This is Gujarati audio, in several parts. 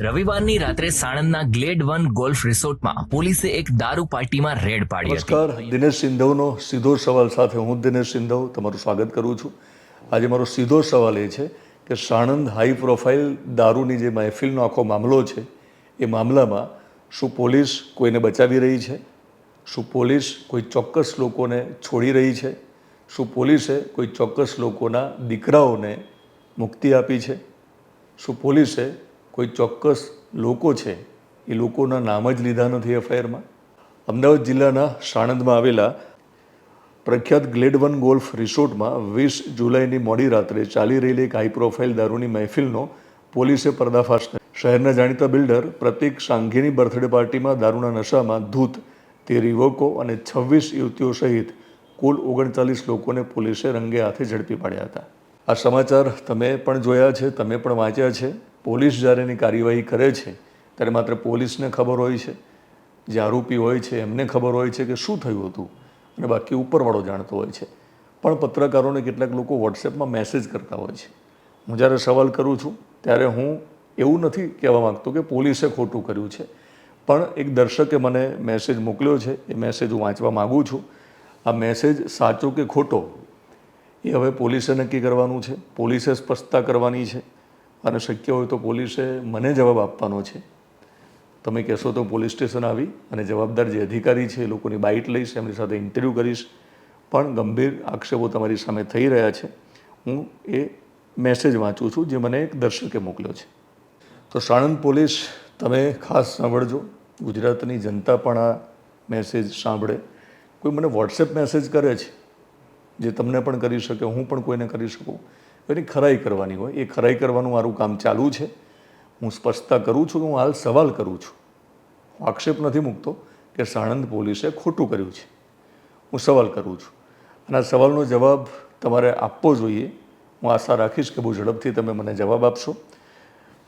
રવિવારની રાત્રે સાણંદના ગ્લેડ 1 ગોલ્ફ રિસોર્ટમાં પોલીસે એક દારૂ પાર્ટીમાં રેડ પાડી હતી. નમસ્કાર, દિનેશ સિંધવનો સીધો સવાલ સાથે હું દિનેશ સિંધવ તમારું સ્વાગત કરું છું. આજે મારો સીધો સવાલ એ છે કે સાણંદ હાઈ પ્રોફાઇલ દારૂની જે મહેફિલનો આખો મામલો છે એ મામલામાં શું પોલીસ કોઈને બચાવી રહી છે? શું પોલીસ કોઈ ચોક્કસ લોકોને છોડી રહી છે? શું પોલીસે કોઈ ચોક્કસ લોકોના દીકરાઓને મુક્તિ આપી છે? શું પોલીસે કોઈ ચોક્કસ લોકો છે એ લોકોના નામ જ લીધા નથી એફઆઈઆરમાં? અમદાવાદ જિલ્લાના સાણંદમાં આવેલા પ્રખ્યાત ગ્લેડ 1 ગોલ્ફ રિસોર્ટમાં 20 જુલાઈની મોડી રાત્રે ચાલી રહેલી એક હાઈ પ્રોફાઇલ દારૂની મહેફિલનો પોલીસે પર્દાફાશ કર્યો. શહેરના જાણીતા બિલ્ડર પ્રતિક સાંઘીની બર્થડે પાર્ટીમાં દારૂના નશામાં ધૂત 13 યુવકો અને 26 યુવતીઓ સહિત કુલ 39 લોકોને પોલીસે રંગે હાથે ઝડપી પાડ્યા હતા. આ સમાચાર તમે પણ જોયા છે, તમે પણ વાંચ્યા છે. પોલીસ જ્યારે એની કાર્યવાહી કરે છે ત્યારે માત્ર પોલીસને ખબર હોય છે, જે આરોપી હોય છે એમને ખબર હોય છે કે શું થયું હતું, અને બાકી ઉપરવાળો જાણતો હોય છે. પણ પત્રકારોને કેટલાક લોકો વોટ્સએપમાં મેસેજ કરતા હોય છે. હું જ્યારે સવાલ કરું છું ત્યારે હું એવું નથી કહેવા માગતો કે પોલીસે ખોટું કર્યું છે, પણ એક દર્શકે મને મેસેજ મોકલ્યો છે, એ મેસેજ હું વાંચવા માગું છું. આ મેસેજ સાચો કે ખોટો એ હવે પોલીસે નક્કી કરવાનું છે, પોલીસે સ્પષ્ટતા કરવાની છે, અને શક્ય હોય તો પોલીસે મને જવાબ આપવાનો છે. તમે કહેશો તો પોલીસ સ્ટેશન આવી અને જવાબદાર જે અધિકારી છે એ લોકોની બાઇટ લઈશ, એમની સાથે ઇન્ટરવ્યૂ કરીશ. પણ ગંભીર આક્ષેપો તમારી સામે થઈ રહ્યા છે. હું એ મેસેજ વાંચું છું જે મને એક દર્શકે મોકલ્યો છે. તો સાણંદ પોલીસ, તમે ખાસ સાંભળજો, ગુજરાતની જનતા પણ આ મેસેજ સાંભળે. કોઈ મને વોટ્સએપ મેસેજ કરે છે જે તમને પણ કરી શકે, હું પણ કોઈને કરી શકું, એની ખરાઈ કરવાની હોય. એ ખરાઈ કરવાનું મારું કામ ચાલુ છે. હું સ્પષ્ટતા કરું છું કે હું હાલ સવાલ કરું છું. હું આક્ષેપ નથી મૂકતો કે સાણંદ પોલીસે ખોટું કર્યું છે. હું સવાલ કરું છું અને આ સવાલનો જવાબ તમારે આપવો જોઈએ. હું આશા રાખીશ કે બહુ ઝડપથી તમે મને જવાબ આપશો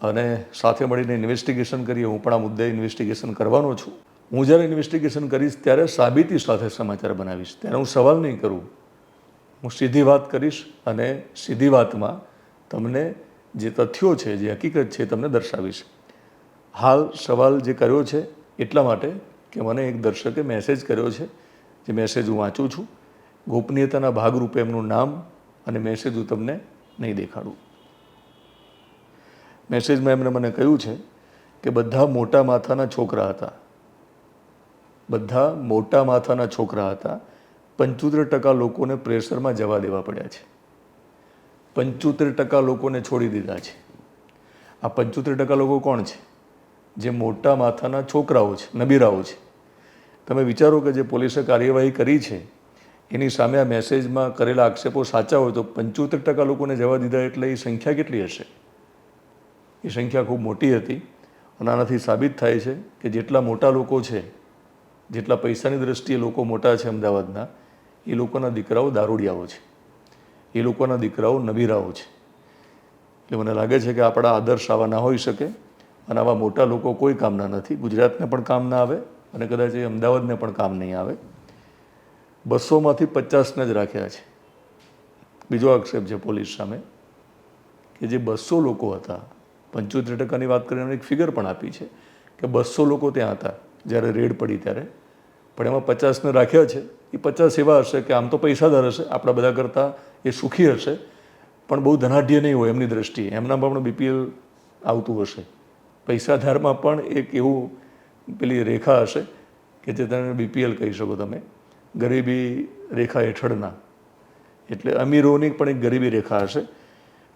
અને સાથે મળીને ઇન્વેસ્ટિગેશન કરીએ. હું પણ આ મુદ્દે ઇન્વેસ્ટિગેશન કરવાનો છું. હું જ્યારે ઇન્વેસ્ટિગેશન કરીશ ત્યારે સાબિતી સાથે સમાચાર બનાવીશ, ત્યારે હું સવાલ નહીં કરું. હું સીધી વાત કરીશ અને સીધી વાતમાં તમને જે તથ્યો છે, જે હકીકત છે, તમને દર્શાવીશ. હાલ સવાલ જે કર્યો છે એટલા માટે કે મને એક દર્શકે મેસેજ કર્યો છે, જે મેસેજ હું વાંચું છું. ગોપનીયતાના ભાગરૂપે એમનું નામ અને મેસેજ હું તમને નહીં દેખાડું. મેસેજમાં એમણે મને કહ્યું છે કે બધા મોટા માથાના છોકરા હતા, બધા મોટા માથાના છોકરા હતા. 75% લોકોને પ્રેશરમાં જવા દેવા પડ્યા છે. 75% લોકોને છોડી દીધા છે. આ 75% લોકો કોણ છે? જે મોટા માથાના છોકરાઓ છે, નબીરાઓ છે. તમે વિચારો કે જે પોલીસે કાર્યવાહી કરી છે એની સામે આ મેસેજમાં કરેલા આક્ષેપો સાચા હોય તો 75% લોકોને જવા દીધા એટલે એ સંખ્યા કેટલી હશે? એ સંખ્યા ખૂબ મોટી હતી. અને આનાથી સાબિત થાય છે કે જેટલા મોટા લોકો છે, જેટલા પૈસાની દ્રષ્ટિએ લોકો મોટા છે અમદાવાદના, એ લોકોના દીકરાઓ દારૂડિયાઓ છે, એ લોકોના દીકરાઓ નબીરાઓ છે. એટલે મને લાગે છે કે આપણા આદર્શ આવા ના હોઈ શકે અને આવા મોટા લોકો કોઈ કામના નથી. ગુજરાતને પણ કામ ના આવે અને કદાચ એ અમદાવાદને પણ કામ નહીં આવે. 200માંથી 50ને જ રાખ્યા છે. બીજો આક્ષેપ છે પોલીસ સામે કે જે 200 લોકો હતા, 75%ની વાત કરીને એક ફિગર પણ આપી છે કે 200 લોકો ત્યાં હતા જ્યારે રેડ પડી ત્યારે, પણ એમાં 50ને રાખ્યા છે. એ 50 એવા હશે કે આમ તો પૈસાદાર હશે, આપણા બધા કરતાં એ સુખી હશે, પણ બહુ ધનાઢ્ય નહીં હોય એમની દ્રષ્ટિએ. એમનામાં પણ બીપીએલ આવતું હશે. પૈસાદારમાં પણ એક એવું પેલી રેખા હશે કે જે તમે બીપીએલ કહી શકો, તમે ગરીબી રેખા હેઠળના. એટલે અમીરોની પણ એક ગરીબી રેખા હશે.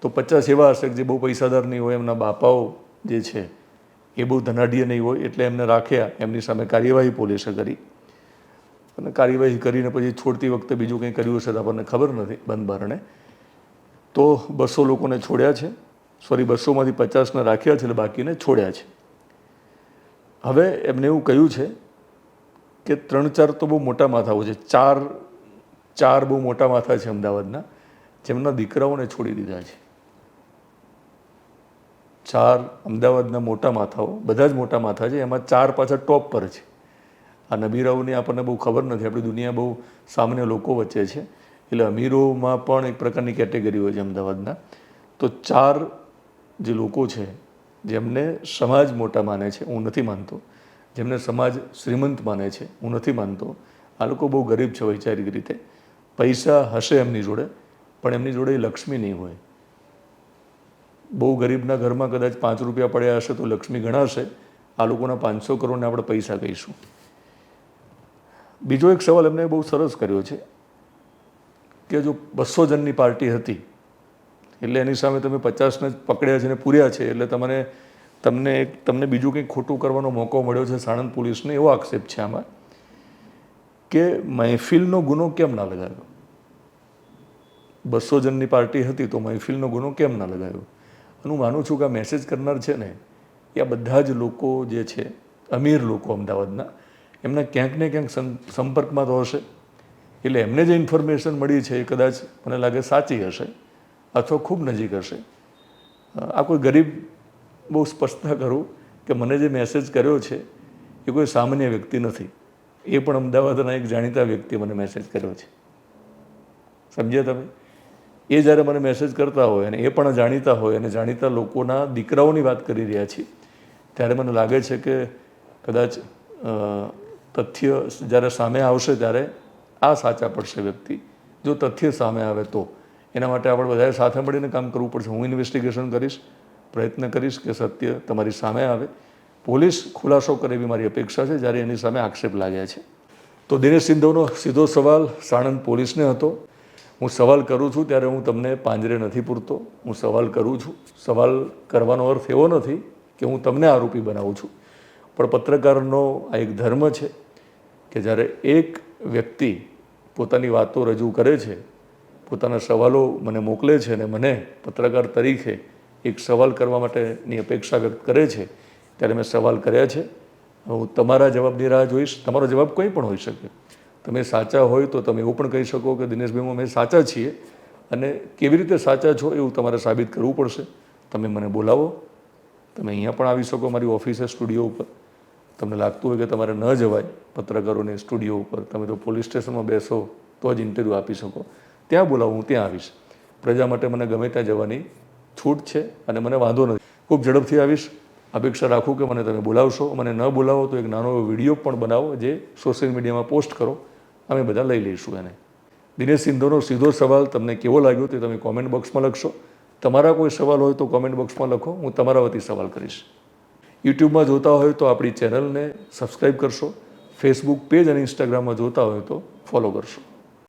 તો 50 એવા હશે કે જે બહુ પૈસાદાર નહીં હોય, એમના બાપાઓ જે છે એ બહુ ધનાઢ્ય નહીં હોય, એટલે એમને રાખ્યા. એમની સામે કાર્યવાહી પોલીસે કરી અને કાર્યવાહી કરીને પછી છોડતી વખતે બીજું કંઈ કર્યું હશે તો આપણને ખબર નથી, બંધ બારણે. તો 200 લોકોને છોડ્યા છે. સોરી, 200માંથી 50ને રાખ્યા છે એટલે બાકીને છોડ્યા છે. હવે એમને એવું કહ્યું છે કે 3-4 તો બહુ મોટા માથાઓ છે, ચાર બહુ મોટા માથા છે અમદાવાદના, જેમના દીકરાઓને છોડી દીધા છે. 4 અમદાવાદના મોટા માથાઓ, બધા જ મોટા માથા છે, એમાં 4 પાછા ટોપ પર છે. આ નબીરાઓની આપણને બહુ ખબર નથી. આપણી દુનિયા બહુ સામાન્ય લોકો વચ્ચે છે, એટલે અમીરોમાં પણ એક પ્રકારની કેટેગરી હોય છે અમદાવાદના. તો 4 જે લોકો છે જેમને સમાજ મોટા માને છે, હું નથી માનતો, જેમને સમાજ શ્રીમંત માને છે, હું નથી માનતો. આ લોકો બહુ ગરીબ છે વૈચારિક રીતે. પૈસા હશે એમની જોડે, પણ એમની જોડે એ લક્ષ્મી નહીં હોય. બહુ ગરીબના ઘરમાં કદાચ 5 રૂપિયા પડ્યા હશે તો લક્ષ્મી ગણાશે. આ લોકોના 500 કરોડને આપણે પૈસા કહીશું. બીજો એક સવાલ એમને બહુ સરસ કર્યો છે કે જો 200 જણની પાર્ટી હતી એટલે એની સામે તમે 50ને પકડ્યા છે ને પૂર્યા છે એટલે તમને બીજું કંઈક ખોટું કરવાનો મોકો મળ્યો છે સાણંદ પોલીસને, એવો આક્ષેપ છે આમાં કે મહેફિલનો ગુનો કેમ ના લગાવ્યો? 200 જણની પાર્ટી હતી તો મહેફિલનો ગુનો કેમ ના લગાવ્યો? હું માનું છું કે આ મેસેજ કરનાર છે ને એ આ બધા જ લોકો જે છે, અમીર લોકો અમદાવાદના, એમના ક્યાંક ને ક્યાંક સંપર્કમાં તો હશે. એટલે એમને જે ઇન્ફોર્મેશન મળી છે એ કદાચ મને લાગે સાચી હશે અથવા ખૂબ નજીક હશે. આ કોઈ ગરીબ, બહુ સ્પષ્ટતા કરું કે મને જે મેસેજ કર્યો છે એ કોઈ સામાન્ય વ્યક્તિ નથી. એ પણ અમદાવાદના એક જાણીતા વ્યક્તિએ મને મેસેજ કર્યો છે. સમજ્યા તમે? એ જ્યારે મને મેસેજ કરતા હોય અને એ પણ જાણીતા હોય અને જાણીતા લોકોના દીકરાઓની વાત કરી રહ્યા છીએ ત્યારે મને લાગે છે કે કદાચ તથ્ય જ્યારે સામે આવશે ત્યારે આ સાચા પડશે વ્યક્તિ. જો તથ્ય સામે આવે તો એના માટે આપણે બધાએ સાથે મળીને કામ કરવું પડશે. હું ઇન્વેસ્ટિગેશન કરીશ, પ્રયત્ન કરીશ કે સત્ય તમારી સામે આવે. પોલીસ ખુલાસો કરે એવી મારી અપેક્ષા છે જ્યારે એની સામે આક્ષેપ લાગ્યા છે. તો દિનેશ સિંધવનો સીધો સવાલ સાણંદ પોલીસને હતો. હું સવાલ કરું છું ત્યારે હું તમને પાંજરે નથી પૂરતો. હું સવાલ કરું છું. સવાલ કરવાનો અર્થ એવો નથી કે હું તમને આરોપી બનાવું છું, પણ પત્રકારનો આ એક ધર્મ છે કે જ્યારે એક વ્યક્તિ પોતાની વાતો રજૂ કરે છે, પોતાના સવાલો મને મોકલે છે અને મને પત્રકાર તરીકે એક સવાલ કરવા માટેની અપેક્ષા વ્યક્ત કરે છે ત્યારે મેં સવાલ કર્યા છે. હું તમારા જવાબની રાહ જોઈશ. તમારો જવાબ કંઈ પણ હોઈ શકે. તમે સાચા હોય તો તમે એવું પણ કહી શકો કે દિનેશભાઈ અમે સાચા છીએ, અને કેવી રીતે સાચા છો એવું તમારે સાબિત કરવું પડશે. તમે મને બોલાવો, તમે અહીંયા પણ આવી શકો મારી ઓફિસે, સ્ટુડિયો ઉપર. તમને લાગતું હોય કે તમારે ન જવાય પત્રકારોને સ્ટુડિયો ઉપર, તમે તો પોલીસ સ્ટેશનમાં બેસો તો જ ઇન્ટરવ્યૂ આપી શકો. ત્યાં બોલાવો, હું ત્યાં આવીશ. પ્રજા માટે મને ગમે ત્યાં જવાની છૂટ છે અને મને વાંધો નથી. ખૂબ ઝડપથી આવીશ. અપેક્ષા રાખું કે મને તમે બોલાવશો. મને ન બોલાવો તો એક નાનો એવો વિડીયો પણ બનાવો જે સોશિયલ મીડિયામાં પોસ્ટ કરો. અમે બધા લઈ લઈશું એને. દિનેશ સિંધવનો સીધો સવાલ તમને કેવો લાગ્યો તે તમે કોમેન્ટ બોક્સમાં લખશો. તમારા કોઈ સવાલ હોય તો કોમેન્ટ બોક્સમાં લખો, હું તમારા વતી સવાલ કરીશ. યુટ્યુબમાં જોતા હોય તો આપણી ચેનલને સબસ્ક્રાઈબ કરશો. ફેસબુક પેજ અને ઇન્સ્ટાગ્રામમાં જોતા હોય તો ફોલો કરશો.